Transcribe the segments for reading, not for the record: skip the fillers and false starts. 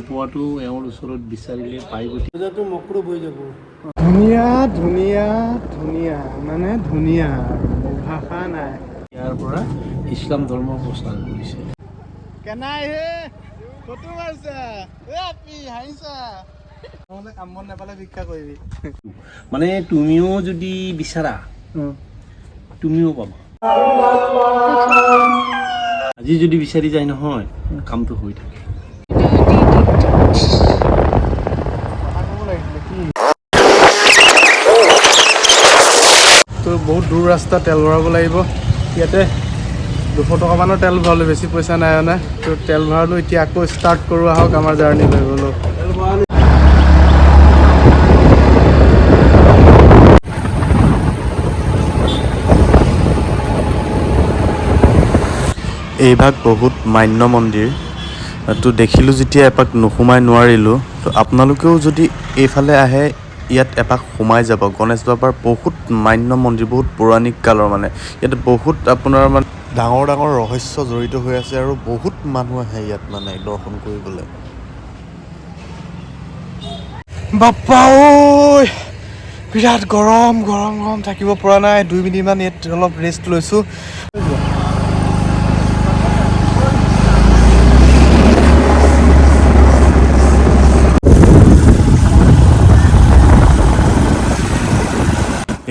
নোপোৱাটো এওঁৰ ওচৰত বিচাৰিলে পাই গতি পূজাটো মকৰুব হৈ যাব। ধুনীয়া ধুনীয়া ধুনীয়া মানে ধুনীয়া ভাষা নাই। ইয়াৰ পৰা ইছলাম ধৰ্ম প্ৰস্থান কৰিছে। কেনাই হে ফটো মাৰছা এ আপি হাঁহিছা নহ'লে কাম বন নাপালে ভিক্ষা কৰিবি। মানে তুমিও যদি বিচাৰা তুমিও পাবা। আজি যদি বিচাৰি যায় নহয় কামটো হৈ থাকে। তো বহুত দূৰ ৰাস্তা তেল ভৰাব লাগিব। ইয়াতে 200 টকামানৰ তেল ভৰালোঁ, বেছি পইচা নাই মানে। তো তেল ভৰালোঁ, এতিয়া আকৌ ষ্টাৰ্ট কৰোঁ আহক আমাৰ জাৰ্ণি লৈ গ'লোঁ। এই ভাগ বহুত মান্য মন্দিৰ। তো দেখিলোঁ যেতিয়া এপাক নোসোমাই নোৱাৰিলোঁ। তো আপোনালোকেও যদি এইফালে আহে ইয়াত এপাক সোমাই যাব। গণেশ বাবাৰ বহুত মান্য মন্দিৰ, বহুত পৌৰাণিক কালৰ মানে। ইয়াত বহুত আপোনাৰ মানে ডাঙৰ ডাঙৰ ৰহস্য জড়িত হৈ আছে আৰু বহুত মানুহ আহে ইয়াত মানে দৰ্শন কৰিবলৈ। বাপ্পা ঐ বিৰাট গৰম গৰম গৰম থাকিব পৰা নাই। 2 মিনিটমান ইয়াত অলপ ৰেষ্ট লৈছোঁ।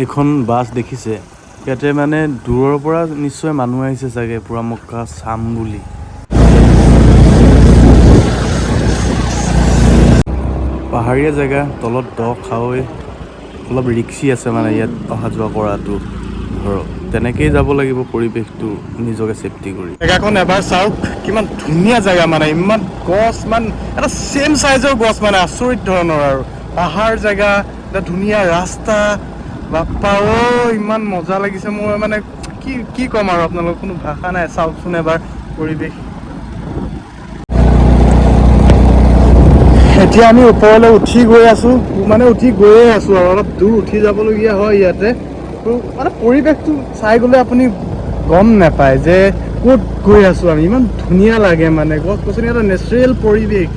এইখন বাছ দেখিছে, ইয়াতে মানে দূৰৰ পৰা নিশ্চয় মানুহ আহিছে চাগে পুৰামক্কা চাম বুলি। পাহাৰীয়া জেগা, তলত দ খাৱৈ, অলপ ৰিক্সি আছে মানে ইয়াত অহা যোৱা কৰাটো। ধৰক তেনেকেই যাব লাগিব পৰিৱেশটো নিজকে ছেফটি কৰি। জেগাখন এবাৰ চাওক, কিমান ধুনীয়া জেগা মানে, ইমান গছ, ইমান এটা ছেম চাইজৰ গছ মানে, আচৰিত ধৰণৰ আৰু পাহাৰ জেগা, এটা ধুনীয়া ৰাস্তা। বাপ্পা ঐ ইমান মজা লাগিছে মোৰ মানে, কি ক'ম আৰু আপোনালোক, কোনো ভাষা নাই। চাওকচোন এবাৰ পৰিৱেশ। এতিয়া আমি ওপৰলৈ উঠি গৈ আছোঁ, মানে উঠি গৈয়ে আছোঁ আৰু অলপ দূৰ উঠি যাবলগীয়া হয় ইয়াতে। তো মানে পৰিৱেশটো চাই গ'লে আপুনি গম নাপায় যে ক'ত গৈ আছোঁ আমি। ইমান ধুনীয়া লাগে মানে, গছ গছনি, এটা নেচাৰেল পৰিৱেশ,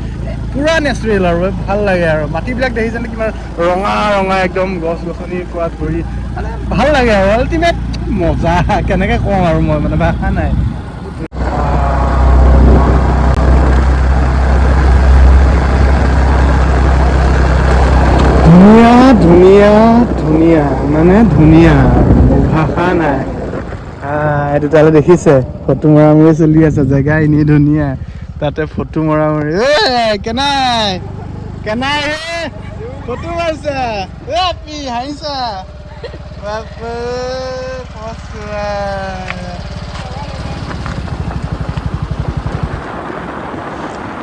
পুৰা নেচাৰেল আৰু ভাল লাগে। আৰু মাটিবিলাক দেখিছেনে কিমান ৰঙা ৰঙা একদম, গছ গছনিৰ পৰা ধৰি মানে ভাল লাগে আৰু আল্টিমেট মজা। কেনেকৈ কওঁ আৰু মই মানে ভাষা নাই। ধুনীয়া ধুনীয়া ধুনীয়া মানে ধুনীয়া ভাষা নাই। এইটো তালে দেখিছে ফটো মৰামৰি চলি আছে, জেগা এনেই ধুনীয়া, তাতে ফটো মৰামৰি। কেনাই কেনাই হে ফটো মাৰছা এ আপি হাঁহিছা বাপে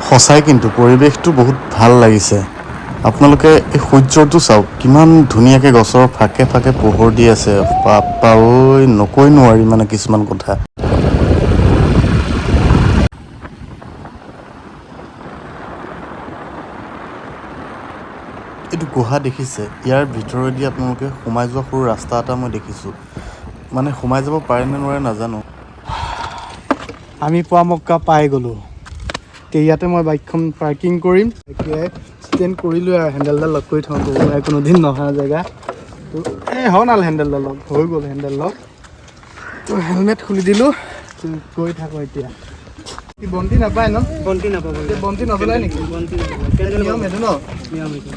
সঁচাই কিন্তু পৰিৱেশটো বহুত ভাল লাগিছে। আপোনালোকে এই সূৰ্যটো চাওক, কিমান ধুনীয়াকৈ গছৰ ফাকে ফাকে পোহৰ দি আছে। বাপ্পা ঐ নকৈ নোৱাৰি মানে কিছুমান কথা। এইটো গুহা দেখিছে, ইয়াৰ ভিতৰেদি আপোনালোকে সোমাই যোৱা সৰু ৰাস্তা এটা মই দেখিছোঁ। মানে সোমাই যাব পাৰে নে নোৱাৰে নাজানো। আমি পুৱামক্কা পাই গ'লোঁ। এতিয়া ইয়াতে মই বাইকখন পাৰ্কিং কৰিম। এতিয়া ষ্টেণ্ড কৰিলোঁ আৰু হেণ্ডেলডাল লগ কৰি থওঁ, কোনোদিন নহা জেগা। তো এই হওঁ নাল হেণ্ডেলডাল লগ হৈ গ'ল, হেণ্ডেল লগ। তো হেলমেট খুলি দিলোঁ, গৈ থাকোঁ এতিয়া। বন্তি নাপায় ন? বন্তি নাপাব, বন্তি নজ্বলাই নেকি? বন্তি নিয়ম এইটো ন?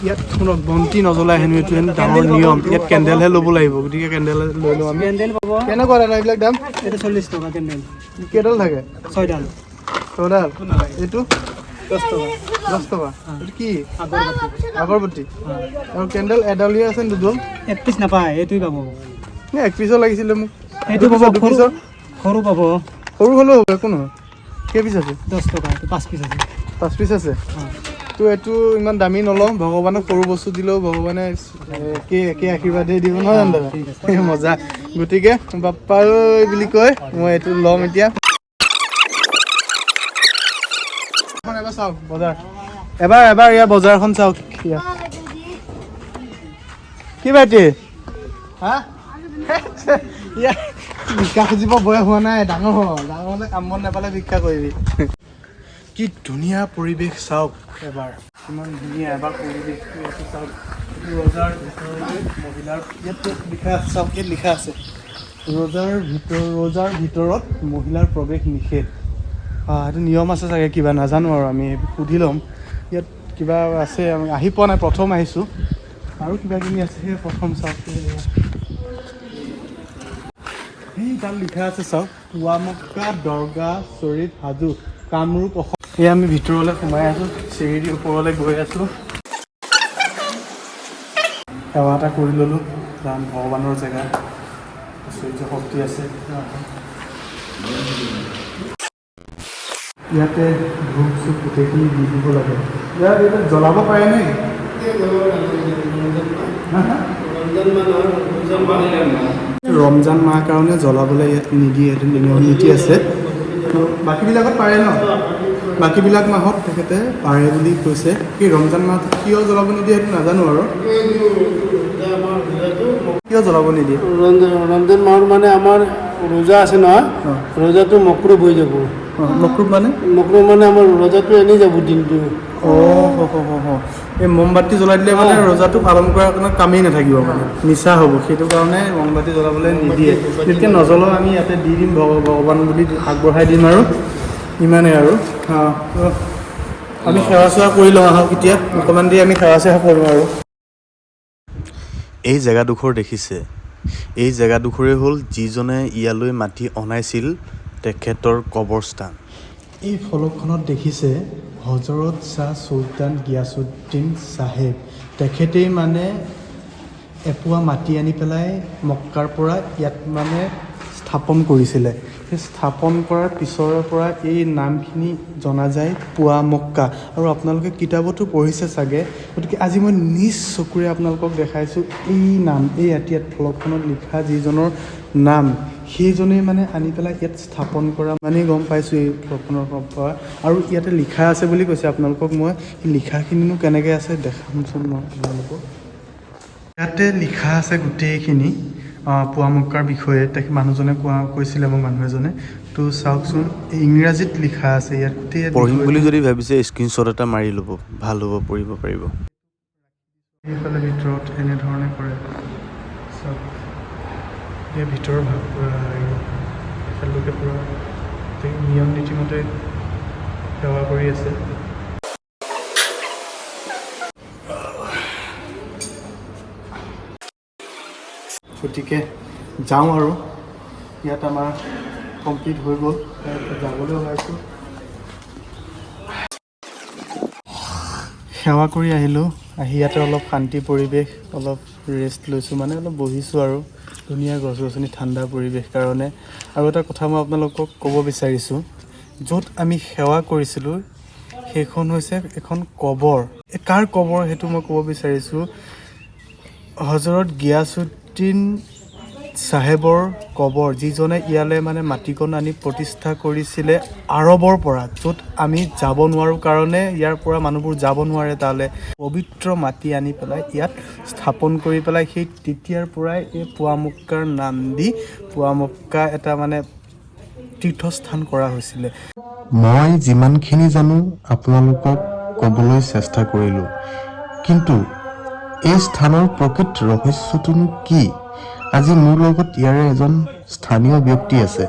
ইয়াত শুনক, বন্তি নজ্বলাই হেনো, এইটো হেনো ডাঙৰ নিয়ম। ইয়াত কেণ্ডেলহে ল'ব লাগিব, গতিকে কেণ্ডেল লৈ লওঁ আমি। কেণ্ডেল পাব। কেনেকুৱা দাদা এইবিলাক দাম? এইটো 40 টকা কেণ্ডেল। কেইডাল থাকে? 6ডাল। 6ডাল? এইটো 10 টকা। 10 টকা। এইটো কি? আগৰবাতি। আগৰবতী। আৰু কেণ্ডেল এডালীয়া আছে নে দুডাল? এক পিচ নাপায়, এইটোৱে পাব। এক পিচৰ লাগিছিলে মোক। এইটো পাব, দুপিচৰ সৰু পাব। সৰু হ'লেও হ'ব, একো নহয়। কেই পিচ আছে? 10 টকা। এইটো 5 পিচ আছে। 5 পিচ আছে? তো এইটো ইমান দামী নলওঁ, ভগৱানক সৰু বস্তু দিলেও ভগৱানে একে আশীৰ্বাদেই দিব নহয় জানো দাদা? মজা। গতিকে বাপ্পা ঐ বুলি কয় মই এইটো ল'ম এতিয়া। এবাৰ চাওক বজাৰ, এবাৰ ইয়াৰ বজাৰখন চাওক। কি ভাইটি? হা ভিক্ষা খুজিব বয়স হোৱা নাই, ডাঙৰ হ'লে কাম বন নাপালে ভিক্ষা কৰিবি। কি ধুনীয়া পৰিৱেশ চাওক এবাৰ কিমান ধুনীয়া এবাৰ পৰিৱেশটো এইটো চাওক ৰজাৰ ভিতৰলৈ মহিলাৰ ইয়াত লিখা আছে চাওক ইয়াত লিখা আছে ৰজাৰ ভিতৰত মহিলাৰ প্ৰৱেশ নিষেধ এইটো নিয়ম আছে চাগে কিবা নাজানো আৰু আমি সুধি ল'ম ইয়াত কিবা আছে আমি আহি পোৱা নাই প্ৰথম আহিছোঁ আৰু কিবা কিবি আছে সেই প্ৰথম চাওক সেই তাত লিখা আছে চাওক পুৱামক্কা দৰগা শ্বৰীফ হাজো কামৰূপ অসম এয়া আমি ভিতৰলৈ সোমাই আছোঁ চিৰিৰ ওপৰলৈ গৈ আছোঁ সেৱা এটা কৰি ল'লোঁ কাৰণ ভগৱানৰ জেগা সূৰ্য শক্তি আছে ইয়াতে ধূপ চুপ গোটেইখিনি দি দিব লাগে ইয়াত জ্বলাব পাৰে নে ৰমজান মাহ কাৰণে জ্বলাবলৈ ইয়াত নিদিয়ে এইটো নিয়ম নীতি আছে বাকীবিলাকত পাৰে ন বাকীবিলাক মাহত তেখেতে পাৰে বুলি কৈছে কি ৰমজান মাহত কিয় জ্বলাব নিদিয়ে সেইটো নাজানো আৰু কিয় জ্বলাব নিদিয়ে ৰমজান মাহৰ মানে আমাৰ ৰোজা আছে নহয় ৰোজাটো মকৰুব হৈ যাব মকৰুব মানে আমাৰ ৰোজাটো এনেই যাব দিনটো এই মমবাতি জ্বলাই দিলে মানে ৰোজাটো পালন কৰাৰ কাৰণে কামেই নাথাকিব মানে মিছা হ'ব সেইটো কাৰণে মমবাতি জ্বলাবলৈ নিদিয়ে তেতিয়া নজ্বলাও আমি ইয়াতে দি দিম ভগৱান বুলি আগবঢ়াই দিম আৰু ইমানেই আৰু আমি সেৱা চেৱা কৰি লওঁ আহক এতিয়া অকণমান দি আমি সেৱা চেৱা কৰোঁ আৰু এই জেগাডোখৰ দেখিছে এই জেগাডোখৰেই হ'ল যিজনে ইয়ালৈ মাটি অনাইছিল তেখেতৰ কবৰস্থান এই ফলকখনত দেখিছে হজৰত শ্বাহ চুলতান গিয়াছুদ্দিন চাহেব তেখেতেই মানে এপোৱা মাটি আনি পেলাই মক্কাৰ পৰা ইয়াত মানে স্থাপন কৰিছিলে সেই স্থাপন কৰাৰ পিছৰে পৰা এই নামখিনি জনা যায় পুৱা মক্কা আৰু আপোনালোকে কিতাপতো পঢ়িছে চাগে গতিকে আজি মই নিজ চকুৰে আপোনালোকক দেখাইছোঁ এই নাম এই ইয়াত ফলকখনত লিখা যিজনৰ নাম সেইজনেই মানে আনি পেলাই ইয়াত স্থাপন কৰা মানে গম পাইছোঁ এই ফলকখনৰ পৰা আৰু ইয়াতে লিখা আছে বুলি কৈছে আপোনালোকক মই এই লিখাখিনিনো কেনেকৈ আছে দেখামচোন মই আপোনালোকক ইয়াতে লিখা আছে গোটেইখিনি পুৱা মক্কাৰ বিষয়ে মানুহজনে কৈছিলে মোক মানুহ এজনে তো চাওকচোন ইংৰাজীত লিখা আছে ইয়াত গোটেই পঢ়িম বুলি যদি ভাবিছে স্ক্ৰীনশ্বট এটা মাৰি ল'ব ভাল হ'ব পঢ়িব পাৰিব এইফালে ভিতৰত এনেধৰণে কৰে চাওক এই ভিতৰৰ ভাগ একেলগে পূৰা নিয়ম নীতিমতে সেৱা কৰি আছে গতিকে যাওঁ আৰু ইয়াত আমাৰ কমপ্লিট হৈ গ'ল যাবলৈ ওলাইছোঁ সেৱা কৰি আহিলোঁ আহি ইয়াতে অলপ শান্তি পৰিৱেশ অলপ ৰেষ্ট লৈছোঁ মানে অলপ বহিছোঁ আৰু ধুনীয়া গছ গছনি ঠাণ্ডা পৰিৱেশ কাৰণে আৰু এটা কথা মই আপোনালোকক ক'ব বিচাৰিছোঁ য'ত আমি সেৱা কৰিছিলোঁ সেইখন হৈছে এখন কবৰ কাৰ কবৰ সেইটো মই ক'ব বিচাৰিছোঁ হজৰত গিয়াছুদ্দিন চাহেবৰ কবৰ যিজনে ইয়ালৈ মানে মাটিকণ আনি প্ৰতিষ্ঠা কৰিছিলে আৰবৰ পৰা য'ত আমি যাব নোৱাৰোঁ কাৰণে ইয়াৰ পৰা মানুহবোৰ যাব নোৱাৰে তালৈ পবিত্ৰ মাটি আনি পেলাই ইয়াত স্থাপন কৰি পেলাই সেই তেতিয়াৰ পৰাই এই পুৱা মক্কাৰ নাম দি পুৱা মক্কা এটা মানে তীৰ্থস্থান কৰা হৈছিলে মই যিমানখিনি জানো আপোনালোকক ক'বলৈ চেষ্টা কৰিলোঁ কিন্তু এই স্থানৰ প্ৰকৃত ৰহস্যটোনো কি আজি মোৰ লগত ইয়াৰে এজন স্থানীয় ব্যক্তি আছে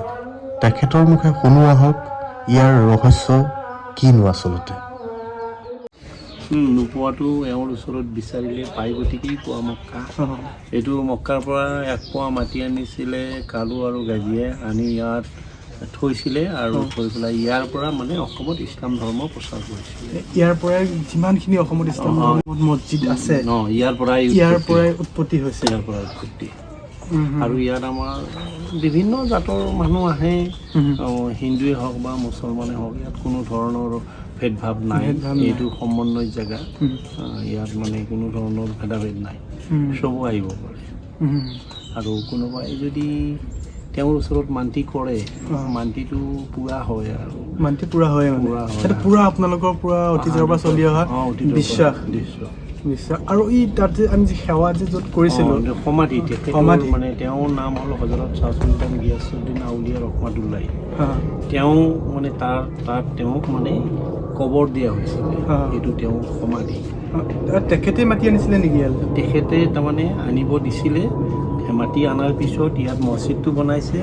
তেখেতৰ মুখে শুনো আহক ইয়াৰ ৰহস্য কিনো আচলতে নোপোৱাটো এওঁৰ ওচৰত বিচাৰিলে পাই গতিকেই পোৱা মক্কা এইটো মক্কাৰ পৰা 1 পোৱা মাটি আনিছিলে কালু আৰু গাজীয়ে আনি ইয়াত থৈছিলে আৰু থৈ পেলাই ইয়াৰ পৰা মানে অসমত ইছলাম ধৰ্ম প্ৰচাৰ কৰিছিলে ইয়াৰ পৰাই যিমানখিনি অসমত ইছলাম মছজিদ আছে ইয়াৰ পৰাই উৎপত্তি হৈছে আৰু ইয়াত আমাৰ বিভিন্ন জাতৰ মানুহ আহে হিন্দুৱে হওক বা মুছলমানে হওক ইয়াত কোনো ধৰণৰ ভেদভাৱ নাই এইটো সমন্বয় জেগা ইয়াত মানে কোনো ধৰণৰ ভেদাভেদ নাই চবো আহিব পাৰে আৰু কোনোবাই যদি তেওঁৰ ওচৰত মান্তি কৰে মান্তিটো পুৰা হয় আৰু মান্তি পুৰা হয় মানে পুৰা আপোনালোকৰ পুৰা অতীজৰ পৰা চলি অহা বিশ্বাস নিশ্চয়। আৰু ই তাত যে আমি যে সেৱা যে য'ত কৰিছিলোঁ সমাধি সমাধি। মানে তেওঁৰ নাম হ'ল হজৰত শ্বাহ চুলতান গিয়াছুদ্দিন আউলিয়া ৰহমাতুল্লাহ। তেওঁ মানে তাত তেওঁক মানে কবৰ দিয়া হৈছিলে, এইটো তেওঁৰ সমাধি। তেখেতে মাতি আনিছিলে নেকি ইয়ালৈ? তেখেতে তাৰমানে আনিব দিছিলে, মাটি অনাৰ পিছত ইয়াত মছজিদটো বনাইছে,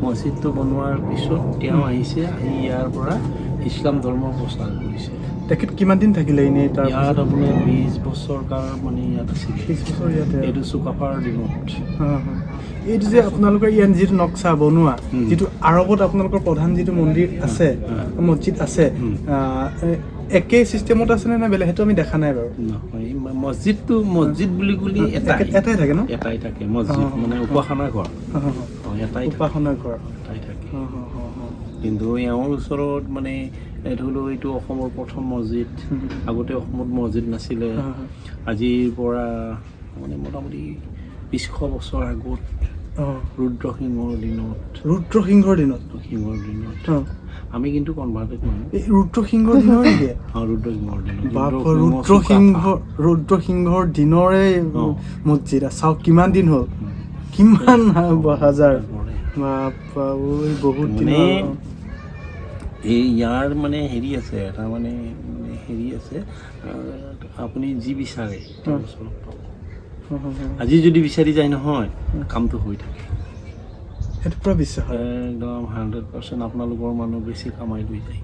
মছজিদটো বনোৱাৰ পিছত তেওঁ আহিছে, আহি ইয়াৰ পৰা ইছলাম ধৰ্ম প্ৰচাৰ কৰিছে। তেখেত কিমান দিন থাকিলে এনেই তাৰ? ইয়াত আপোনাৰ 20 বছৰ কাল মানে ইয়াত আছিলে। 20 বছৰ ইয়াতে। এইটো চুকাফাৰ দিনত। এইটো যে আপোনালোকৰ ইয়াত যিটো নক্সা বনোৱা, যিটো আৰবত আপোনালোকৰ প্ৰধান যিটো মন্দিৰ আছে, মছজিদ আছে, একেই চিষ্টেমত আছেনে নে বেলেগ? সেইটো আমি দেখা নাই বাৰু। নহয়, মছজিদ বুলি এটাই থাকে ন? এটাই থাকে মছজিদ, মানে উপাসনা ঘৰ উপাসনা ঘৰ এটাই থাকে। কিন্তু এওঁৰ ওচৰত মানে ধৰি লওক এইটো অসমৰ প্ৰথম মছজিদ। আগতে অসমত মছজিদ নাছিলে। আজিৰ পৰা মানে মোটামুটি 200 বছৰ আগত ৰুদ্ৰসিংহৰ দিনত আমি কিন্তু কনভাৰ্টেড মানুহ। ৰুদ্ৰসিংহৰ দিনৰ নেকি? ৰুদ্ৰসিংহৰ দিনত। ৰুদ্ৰসিংহৰ দিনৰে মছজিদ। চাওক কিমান দিন হ'ল, কিমান হাজাৰ, বহুত দিন। এই ইয়াৰ মানে হেৰি আছে, এটা মানে হেৰি আছে, আপুনি যি বিচাৰে ওচৰত পাব। আজি যদি বিচাৰি যায় নহয়, কামটো হৈ থাকে। সেইটো পুৰা বিশ্বাস একদম 100% আপোনালোকৰ মানুহ বেছি কামাই লৈ যায়।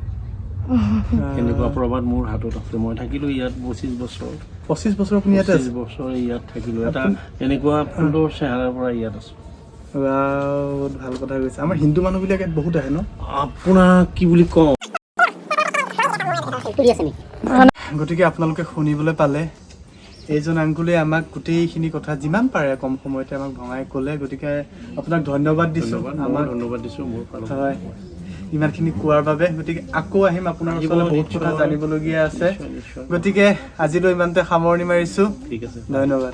এনেকুৱা প্ৰবাদ মোৰ হাতত আছে। মই থাকিলোঁ ইয়াত 25 বছৰ। 25 বছৰ আপুনি ইয়াতে আছে? 25 বছৰ ইয়াত থাকিলোঁ। এটা এনেকুৱা সুন্দৰ চেহেৰাৰ পৰা ইয়াত আছোঁ। বহুত ভাল কথা কৈছে। আমাৰ হিন্দু মানুহবিলাক ইয়াত বহুত আহে ন? আপোনাক কি বুলি কওঁ, গতিকে আপোনালোকে শুনিবলৈ পালে, এইজন আংকুলে আমাক গোটেইখিনি কথা যিমান পাৰে কম সময়তে আমাক ভঙাই ক'লে। গতিকে আপোনাক ধন্যবাদ দিছোঁ। ধন্যবাদ দিছোঁ মোৰ ফালৰ পৰা। হয়, ইমানখিনি কোৱাৰ বাবে। গতিকে আকৌ আহিম, আপোনাৰ ওচৰলৈ বহুত কথা জানিবলগীয়া আছে। গতিকে আজিলৈ ইমানতে সামৰণি মাৰিছোঁ। ঠিক আছে, ধন্যবাদ।